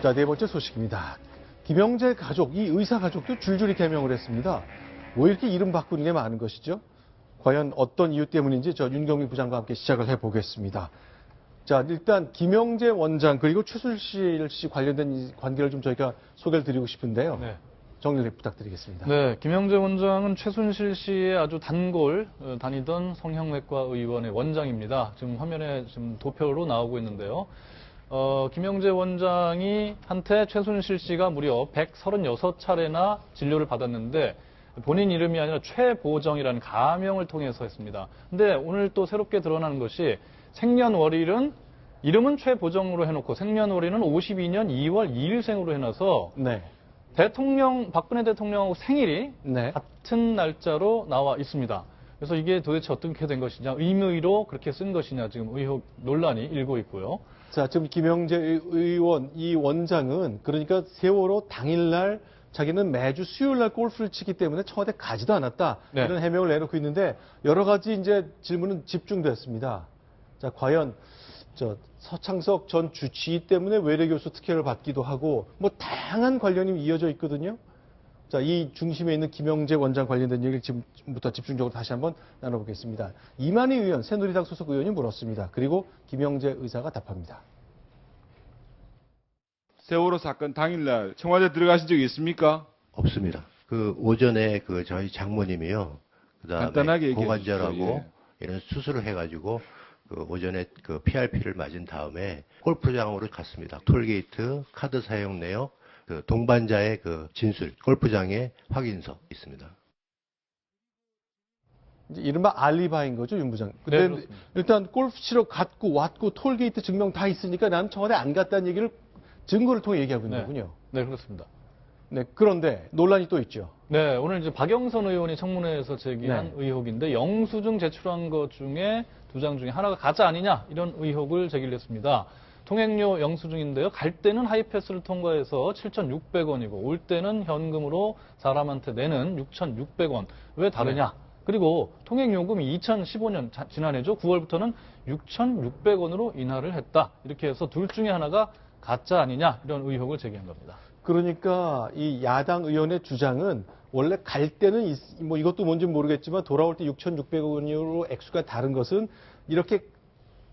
자, 네 번째 소식입니다. 김영재 가족, 이 의사 가족도 줄줄이 개명을 했습니다. 왜 이렇게 이름 바꾸는 게 많은 것이죠? 과연 어떤 이유 때문인지 저 윤경민 부장과 함께 시작을 해보겠습니다. 자, 일단 김영재 원장 그리고 최순실 씨 관련된 이 관계를 좀 저희가 소개를 드리고 싶은데요. 네. 정리를 부탁드리겠습니다. 네, 김영재 원장은 최순실 씨의 아주 단골 다니던 성형외과 의원의 원장입니다. 지금 화면에 지금 도표로 나오고 있는데요. 김영재 원장이 한테 최순실 씨가 무려 136차례나 진료를 받았는데 본인 이름이 아니라 최보정이라는 가명을 통해서 했습니다. 근데 오늘 또 새롭게 드러나는 것이 생년월일은 이름은 최보정으로 해놓고 생년월일은 52년 2월 2일생으로 해놔서 네. 박근혜 대통령하고 생일이 네. 같은 날짜로 나와 있습니다. 그래서 이게 도대체 어떻게 된 것이냐, 의무의로 그렇게 쓴 것이냐 지금 의혹 논란이 일고 있고요. 자, 지금 김영재 의원, 이 원장은 그러니까 세월호 당일날 자기는 매주 수요일날 골프를 치기 때문에 청와대 가지도 않았다. 네. 이런 해명을 내놓고 있는데 여러 가지 이제 질문은 집중됐습니다. 자, 과연 서창석 전 주치의 때문에 외래교수 특혜를 받기도 하고 뭐 다양한 관련이 이어져 있거든요. 자, 이 중심에 있는 김영재 원장 관련된 얘기를 지금부터 집중적으로 다시 한번 나눠보겠습니다. 이만희 의원, 새누리당 소속 의원이 물었습니다. 그리고 김영재 의사가 답합니다. 세월호 사건 당일날 청와대 들어가신 적이 있습니까? 없습니다. 그 오전에 저희 장모님이요. 그다음에 간단하게 얘기해 고관절하고 주십시오. 예. 이런 수술을 해가지고 그 오전에 그 PRP를 맞은 다음에 골프장으로 갔습니다. 톨게이트, 카드 사용 내역, 그 동반자의 그 진술, 골프장에 확인서 있습니다. 이제 이른바 알리바인 거죠, 윤 부장. 근데 네, 그렇습니다. 일단 골프 치러 갔고 왔고 톨게이트 증명 다 있으니까 나는 청와대 안 갔다는 얘기를 증거를 통해 얘기하고 있는 거군요. 네, 그렇습니다. 네, 그런데 논란이 또 있죠. 네, 오늘 이제 박영선 의원이 청문회에서 제기한 네. 의혹인데 영수증 제출한 것 중에 두 장 중에 하나가 가짜 아니냐 이런 의혹을 제기를 했습니다. 통행료 영수증인데요. 갈 때는 하이패스를 통과해서 7,600원이고 올 때는 현금으로 사람한테 내는 6,600원. 왜 다르냐? 그리고 통행요금이 2015년 지난해죠. 9월부터는 6,600원으로 인하를 했다. 이렇게 해서 둘 중에 하나가 가짜 아니냐 이런 의혹을 제기한 겁니다. 그러니까 이 야당 의원의 주장은 원래 갈 때는 뭐 이것도 뭔지 모르겠지만 돌아올 때 6,600원으로 액수가 다른 것은 이렇게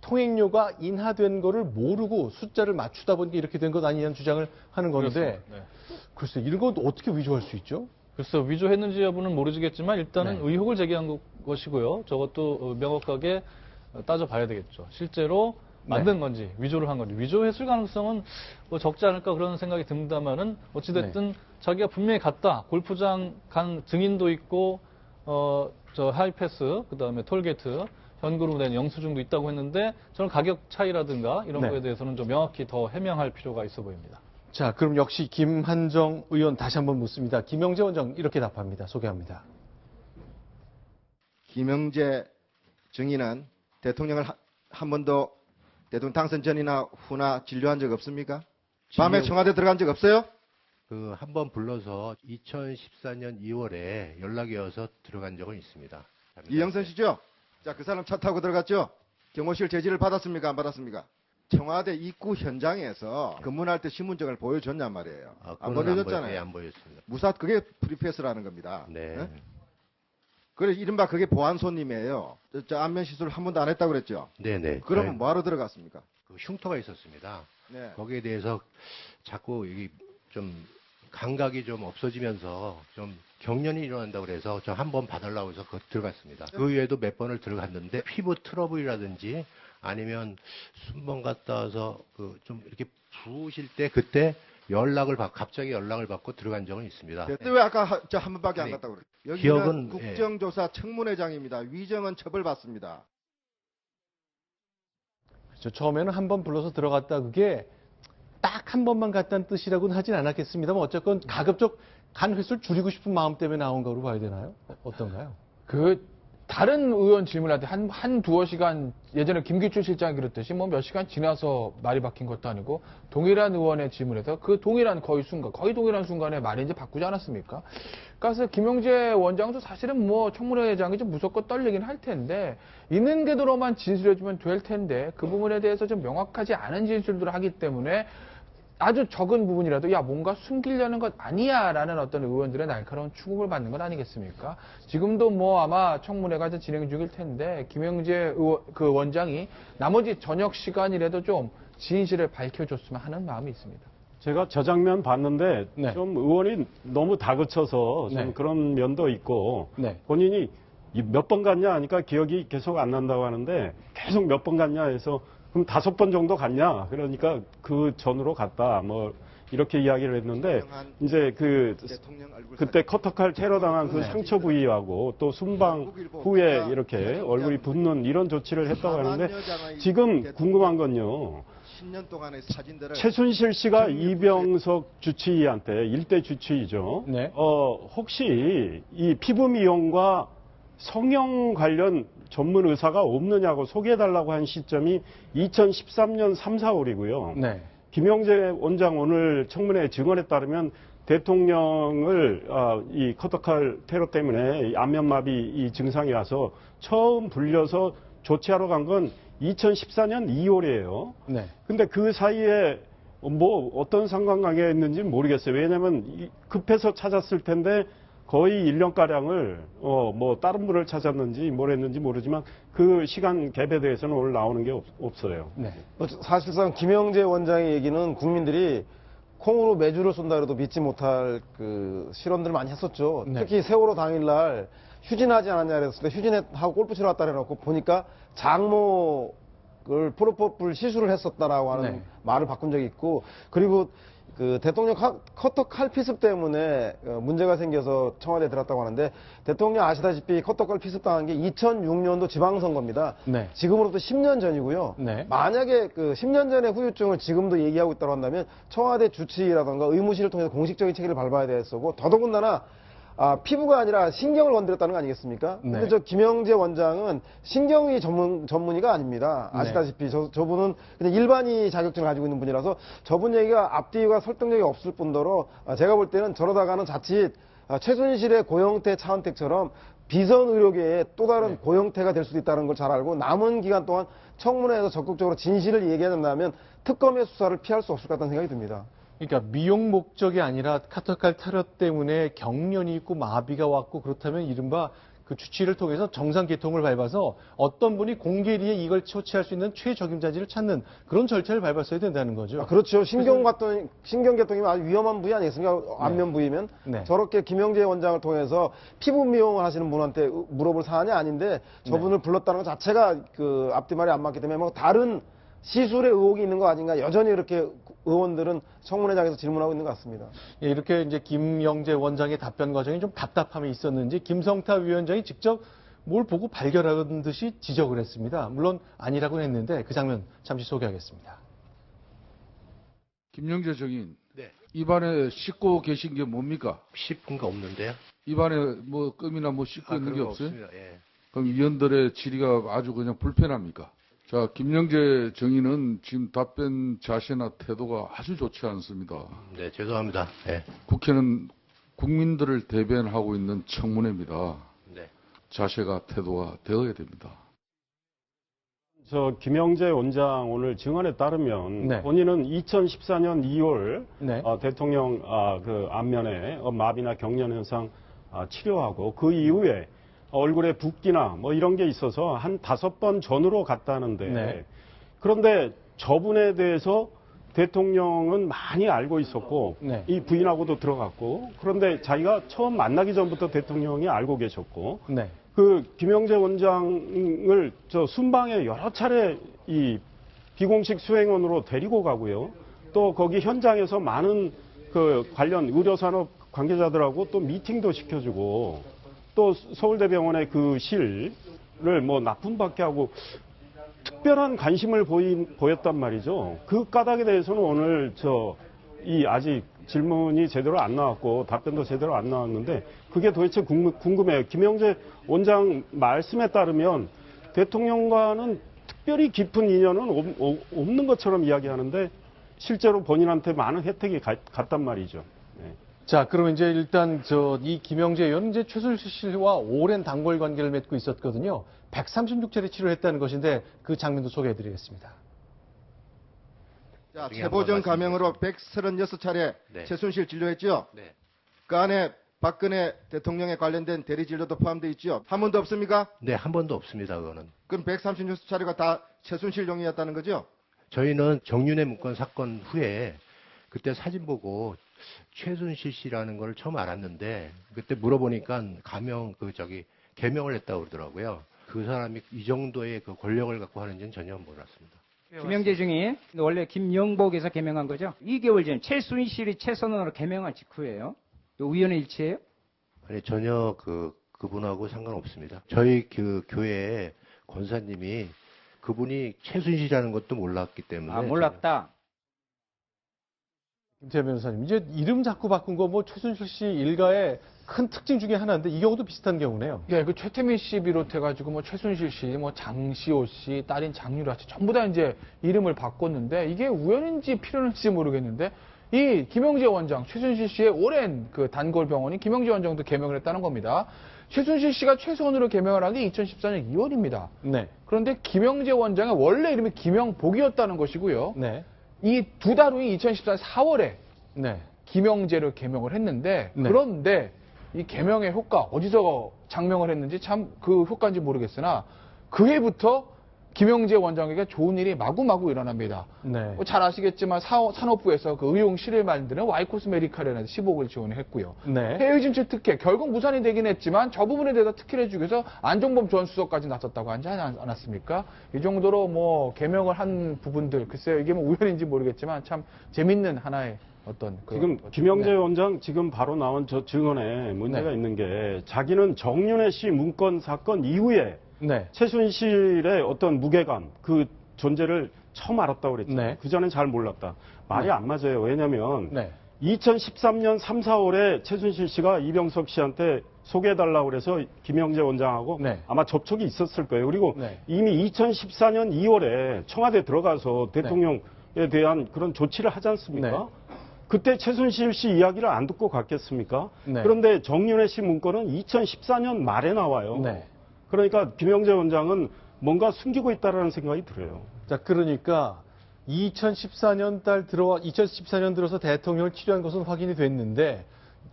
통행료가 인하된 거를 모르고 숫자를 맞추다 보니까 이렇게 된 것 아니냐는 주장을 하는 건데 그렇습니다. 네. 글쎄 이런 건 어떻게 위조할 수 있죠? 글쎄요, 위조했는지 여부는 모르겠지만 일단은 네. 의혹을 제기한 것이고요. 저것도 명확하게 따져봐야 되겠죠. 실제로 만든 건지 위조를 한 건지 위조했을 가능성은 뭐 적지 않을까 그런 생각이 듭니다만은 어찌됐든 자기가 분명히 갔다 골프장 간 증인도 있고 저 하이패스 그다음에 톨게이트 현금으로 낸 영수증도 있다고 했는데 저는 가격 차이라든가 이런 네. 거에 대해서는 좀 명확히 더 해명할 필요가 있어 보입니다. 자, 그럼 역시 김한정 의원 다시 한번 묻습니다. 김영재 원장 이렇게 답합니다. 소개합니다. 김영재 증인은 대통령을 한 번도 대통령 당선 전이나 후나 진료한 적 없습니까? 밤에 청와대 들어간 적 없어요? 그 한 번 불러서 2014년 2월에 연락이 와서 들어간 적은 있습니다. 이영선 씨죠? 자, 그 사람 차 타고 들어갔죠? 경호실 제지를 받았습니까? 안 받았습니까? 청와대 입구 현장에서 근무할 때 신분증을 보여줬냔 말이에요. 안 보여줬잖아요. 안 보여줬습니다. 무사 그게 프리패스라는 겁니다. 네. 네? 그래 이른바 그게 보안 손님이에요. 저 안면 시술을 한 번도 안 했다고 그랬죠? 네네. 그러면 뭐하러 들어갔습니까? 그 흉터가 있었습니다. 네. 거기에 대해서 자꾸 이게 좀 감각이 좀 없어지면서 좀 경련이 일어난다고 그래서 저 한 번 봐달라고 해서 들어갔습니다. 그 외에도 몇 번을 들어갔는데 피부 트러블이라든지 아니면 순번 갔다 와서 그 좀 이렇게 부으실 때 그때 갑자기 연락을 받고 들어간 적은 있습니다. 그때 왜 아까 저 한 번밖에 안 아니, 갔다고 그래요? 여기는 기억은, 국정조사 청문회장입니다. 위정은 처벌받습니다. 그렇죠. 처음에는 한 번 불러서 들어갔다 그게 딱 한 번만 갔다는 뜻이라고는 하진 않았겠습니다만 어쨌건 가급적 간 횟수를 줄이고 싶은 마음 때문에 나온 거로 봐야 되나요? 어떤가요? 다른 의원 질문할 때 한 두어 시간, 예전에 김기춘 실장이 그랬듯이 뭐 몇 시간 지나서 말이 바뀐 것도 아니고 동일한 의원의 질문에서 그 거의 동일한 순간에 말이 이제 바꾸지 않았습니까? 그래서 김영재 원장도 사실은 뭐 청문회장이 좀 무섭고 떨리긴 할 텐데 있는 그대로만 진술해주면 될 텐데 그 부분에 대해서 좀 명확하지 않은 진술들을 하기 때문에 아주 적은 부분이라도 야 뭔가 숨기려는 것 아니야라는 어떤 의원들의 날카로운 추궁을 받는 것 아니겠습니까? 지금도 뭐 아마 청문회가 진행 중일 텐데 김영재 그 원장이 나머지 저녁 시간이라도 좀 진실을 밝혀줬으면 하는 마음이 있습니다. 제가 저 장면 봤는데 네. 좀 의원이 너무 다그쳐서 좀 네. 그런 면도 있고 네. 본인이 몇 번 갔냐 하니까 기억이 계속 안 난다고 하는데 계속 몇 번 갔냐 해서 그럼 5번 정도 갔냐 그러니까 그 전으로 갔다 뭐 이렇게 이야기를 했는데 이제 그 대통령 얼굴 그때 커터칼 테러 당한 그 상처 부위하고 또 순방 후에 이렇게 얼굴이 붓는 이런 조치를 했다고 하는데 지금 궁금한 건요. 10년 동안의 사진들을 최순실 씨가 이병석 주치의한테 일대 주치의죠. 네. 혹시 이 피부 미용과 성형 관련 전문 의사가 없느냐고 소개해달라고 한 시점이 2013년 3, 4월이고요. 네. 김영재 원장 오늘 청문회 증언에 따르면 대통령을 이 커터칼 테러 때문에 안면마비 이 증상이 와서 처음 불려서 조치하러 간 건 2014년 2월이에요. 네. 근데 그 사이에 뭐 어떤 상관관계가 있는지 모르겠어요. 왜냐면 급해서 찾았을 텐데 거의 1년가량을 뭐 다른 분을 찾았는지 뭘 했는지 모르지만 그 시간 갭에 대해서는 오늘 나오는 게 없어요. 네. 사실상 김영재 원장의 얘기는 국민들이 콩으로 매주를 쏜다 그래도 믿지 못할 그 실언들을 많이 했었죠. 네. 특히 세월호 당일날 휴진하지 않았냐 그랬을 때 휴진하고 골프 치러 왔다 해놓고 보니까 장모를 프로포폴 시술을 했었다라고 하는 네. 말을 바꾼 적이 있고, 그리고 그 대통령 커터 칼 피습 때문에 문제가 생겨서 청와대에 들어갔다고 하는데, 대통령 아시다시피 커터 칼 피습 당한 게 2006년도 지방선거입니다. 네. 지금으로부터 10년 전이고요. 네. 만약에 그 10년 전의 후유증을 지금도 얘기하고 있다고 한다면 청와대 주치의라던가 의무실을 통해서 공식적인 책임을 밟아야 됐었고, 더더군다나 피부가 아니라 신경을 건드렸다는 거 아니겠습니까? 근데 네. 저 김영재 원장은 신경의 전문의가 아닙니다. 아시다시피 저분은 그냥 일반의 자격증을 가지고 있는 분이라서 저분 얘기가 앞뒤가 설득력이 없을 뿐더러 제가 볼 때는 저러다가는 자칫 최순실의 고영태 차은택처럼 비선 의료계의 또 다른 고영태가 될 수도 있다는 걸 잘 알고 남은 기간 동안 청문회에서 적극적으로 진실을 얘기한다면 특검의 수사를 피할 수 없을 것 같다는 생각이 듭니다. 그러니까 미용 목적이 아니라 카터칼 테러 때문에 경련이 있고 마비가 왔고, 그렇다면 이른바 그 주치의를 통해서 정상 계통을 밟아서 어떤 분이 공개리에 이걸 처치할 수 있는 최적임자지를 찾는 그런 절차를 밟았어야 된다는 거죠. 그렇죠. 신경계통이면 아주 위험한 부위 아니겠습니까? 안면 부위면. 네. 저렇게 김영재 원장을 통해서 피부 미용을 하시는 분한테 물어볼 사안이 아닌데 저분을 불렀다는 것 자체가 그 앞뒤말이 안 맞기 때문에 뭐 다른 시술의 의혹이 있는 거 아닌가, 여전히 이렇게 의원들은 청문회장에서 질문하고 있는 것 같습니다. 예, 이렇게 이제 김영재 원장의 답변 과정이 좀 답답함이 있었는지 김성타 위원장이 직접 뭘 보고 발견한 듯이 지적을 했습니다. 물론 아니라고는 했는데 그 장면 잠시 소개하겠습니다. 김영재 정인, 네. 입안에 씻고 계신 게 뭡니까? 씹은 거 없는데요? 입안에 뭐 껌이나 뭐 씻고 있는 그런 게 거 없어요? 없습니다. 예. 그럼 위원들의 질의가 아주 그냥 불편합니까? 자, 김영재 정의는 지금 답변 자세나 태도가 아주 좋지 않습니다. 네, 죄송합니다. 예. 국회는 국민들을 대변하고 있는 청문회입니다. 네. 자세가 태도가 되어야 됩니다. 저 김영재 원장 오늘 증언에 따르면 네. 본인은 2014년 2월 네. 대통령 그 안면에 마비나 경련 현상 치료하고 그 이후에 얼굴에 붓기나 뭐 이런 게 있어서 한 5번 전으로 갔다는데 네. 그런데 저분에 대해서 대통령은 많이 알고 있었고 네. 이 부인하고도 들어갔고, 그런데 자기가 처음 만나기 전부터 대통령이 알고 계셨고 네. 그 김영재 원장을 저 순방에 여러 차례 이 비공식 수행원으로 데리고 가고요. 또 거기 현장에서 많은 그 관련 의료산업 관계자들하고 또 미팅도 시켜주고, 또 서울대병원의 그 실을 뭐 납품받게 하고 특별한 관심을 보였단 말이죠. 그 까닭에 대해서는 오늘 이 아직 질문이 제대로 안 나왔고 답변도 제대로 안 나왔는데 그게 도대체 궁금해요. 김영재 원장 말씀에 따르면 대통령과는 특별히 깊은 인연은 없는 것처럼 이야기하는데 실제로 본인한테 많은 혜택이 갔단 말이죠. 네. 자, 그럼 이제 일단 이 김영재 의원은 이제 최순실 씨와 오랜 단골 관계를 맺고 있었거든요. 136차례 치료했다는 것인데 그 장면도 소개해드리겠습니다. 자, 나중에 최보정 한번 가명으로 136차례 네. 최순실 진료했죠? 네. 그 안에 박근혜 대통령에 관련된 대리 진료도 포함되어 있죠? 한 번도 없습니까? 네, 한 번도 없습니다. 그거는. 그럼 136차례가 다 최순실용이었다는 거죠? 저희는 정윤회 문건 사건 후에 그때 사진 보고 최순실 씨라는 걸 처음 알았는데 그때 물어보니까 개명을 했다고 그러더라고요. 그 사람이 이 정도의 그 권력을 갖고 하는지는 전혀 몰랐습니다. 김영재 증인 원래 김영복에서 개명한 거죠. 2개월 전 최순실이 최선원으로 개명한 직후예요. 우연의 일치예요? 아니 전혀 그분하고 상관없습니다. 저희 그 교회 권사님이 그분이 최순실이라는 것도 몰랐기 때문에 아, 몰랐다. 김태현 변호사님, 이제 이름 자꾸 바꾼 거 뭐 최순실 씨 일가의 큰 특징 중에 하나인데 이 경우도 비슷한 경우네요. 예, 그 최태민 씨 비롯해가지고 뭐 최순실 씨, 뭐 장시호 씨, 딸인 장유라 씨 전부 다 이제 이름을 바꿨는데 이게 우연인지 필연인지 모르겠는데 이 김영재 원장, 최순실 씨의 오랜 그 단골병원인 김영재 원장도 개명을 했다는 겁니다. 최순실 씨가 최선으로 개명을 한 게 2014년 2월입니다. 네. 그런데 김영재 원장의 원래 이름이 김영복이었다는 것이고요. 네. 이 두 달 후인 2014년 4월에 네. 김영재를 개명을 했는데 네. 그런데 이 개명의 효과 어디서 장명을 했는지 참 그 효과인지 모르겠으나 그 해부터 김영재 원장에게 좋은 일이 마구마구 일어납니다. 네. 잘 아시겠지만 산업부에서 그 의용실을 만드는 와이코스 메디칼에 15억을 지원했고요. 네. 해외 진출 특혜 결국 무산이 되긴 했지만 저 부분에 대해서 특혜를 주기 위해서 안종범 전 수석까지 나섰다고 하지 않았습니까? 이 정도로 뭐 개명을 한 부분들 글쎄요 이게 뭐 우연인지 모르겠지만 참 재밌는 하나의 어떤 지금 김영재 네. 원장 지금 바로 나온 저 증언에 문제가 네. 있는 게 자기는 정윤회 씨 문건 사건 이후에 네. 최순실의 어떤 무게감, 그 존재를 처음 알았다고 그랬죠. 네. 그전엔 잘 몰랐다. 말이 네. 안 맞아요. 왜냐면 네. 2013년 3, 4월에 최순실 씨가 이병석 씨한테 소개해달라고 그래서 김영재 원장하고 네. 아마 접촉이 있었을 거예요. 그리고 네. 이미 2014년 2월에 청와대 들어가서 대통령에 대한 그런 조치를 하지 않습니까? 네. 그때 최순실 씨 이야기를 안 듣고 갔겠습니까? 네. 그런데 정윤회 씨 문건은 2014년 말에 나와요. 네. 그러니까 김영재 원장은 뭔가 숨기고 있다라는 생각이 들어요. 자, 그러니까 2014년 들어서 대통령을 치료한 것은 확인이 됐는데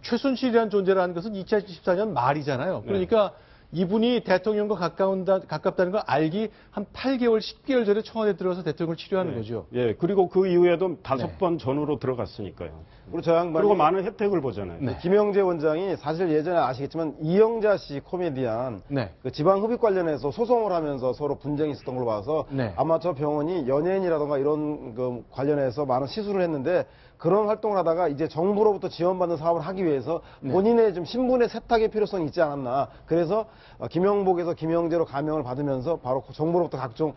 최순실이라는 존재라는 것은 2014년 말이잖아요. 그러니까 이분이 대통령과 가깝다는 걸 알기 한 8개월, 10개월 전에 청와대 들어가서 대통령을 치료하는 거죠. 예, 그리고 그 이후에도 5번 네. 전후로 들어갔으니까요. 그리고 저 양반이 그리고 많은 혜택을 보잖아요. 네. 김영재 원장이 사실 예전에 아시겠지만 이영자 씨 코미디언 네. 그 지방 흡입 관련해서 소송을 하면서 서로 분쟁이 있었던 걸로 봐서 네. 아마 저 병원이 연예인이라던가 이런 그 관련해서 많은 시술을 했는데 그런 활동을 하다가 이제 정부로부터 지원받는 사업을 하기 위해서 본인의 좀 신분의 세탁의 필요성이 있지 않았나. 그래서 김영복에서 김영재로 가명을 받으면서 바로 정부로부터 각종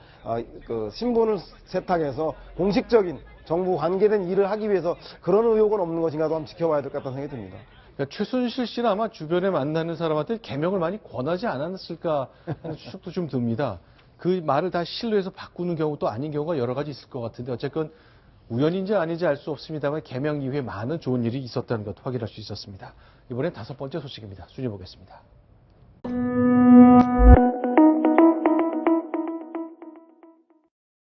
그 신분을 세탁해서 공식적인 정부 관계된 일을 하기 위해서 그런 의혹은 없는 것인가도 한번 지켜봐야 될 것 같다는 생각이 듭니다. 그러니까 최순실 씨는 아마 주변에 만나는 사람한테 개명을 많이 권하지 않았을까 하는 추측도 좀 듭니다. 그 말을 다 신뢰해서 바꾸는 경우도 아닌 경우가 여러 가지 있을 것 같은데 어쨌건 우연인지 아닌지 알 수 없습니다만 개명 이후에 많은 좋은 일이 있었다는 것도 확인할 수 있었습니다. 이번엔 5번째 소식입니다. 순위 보겠습니다.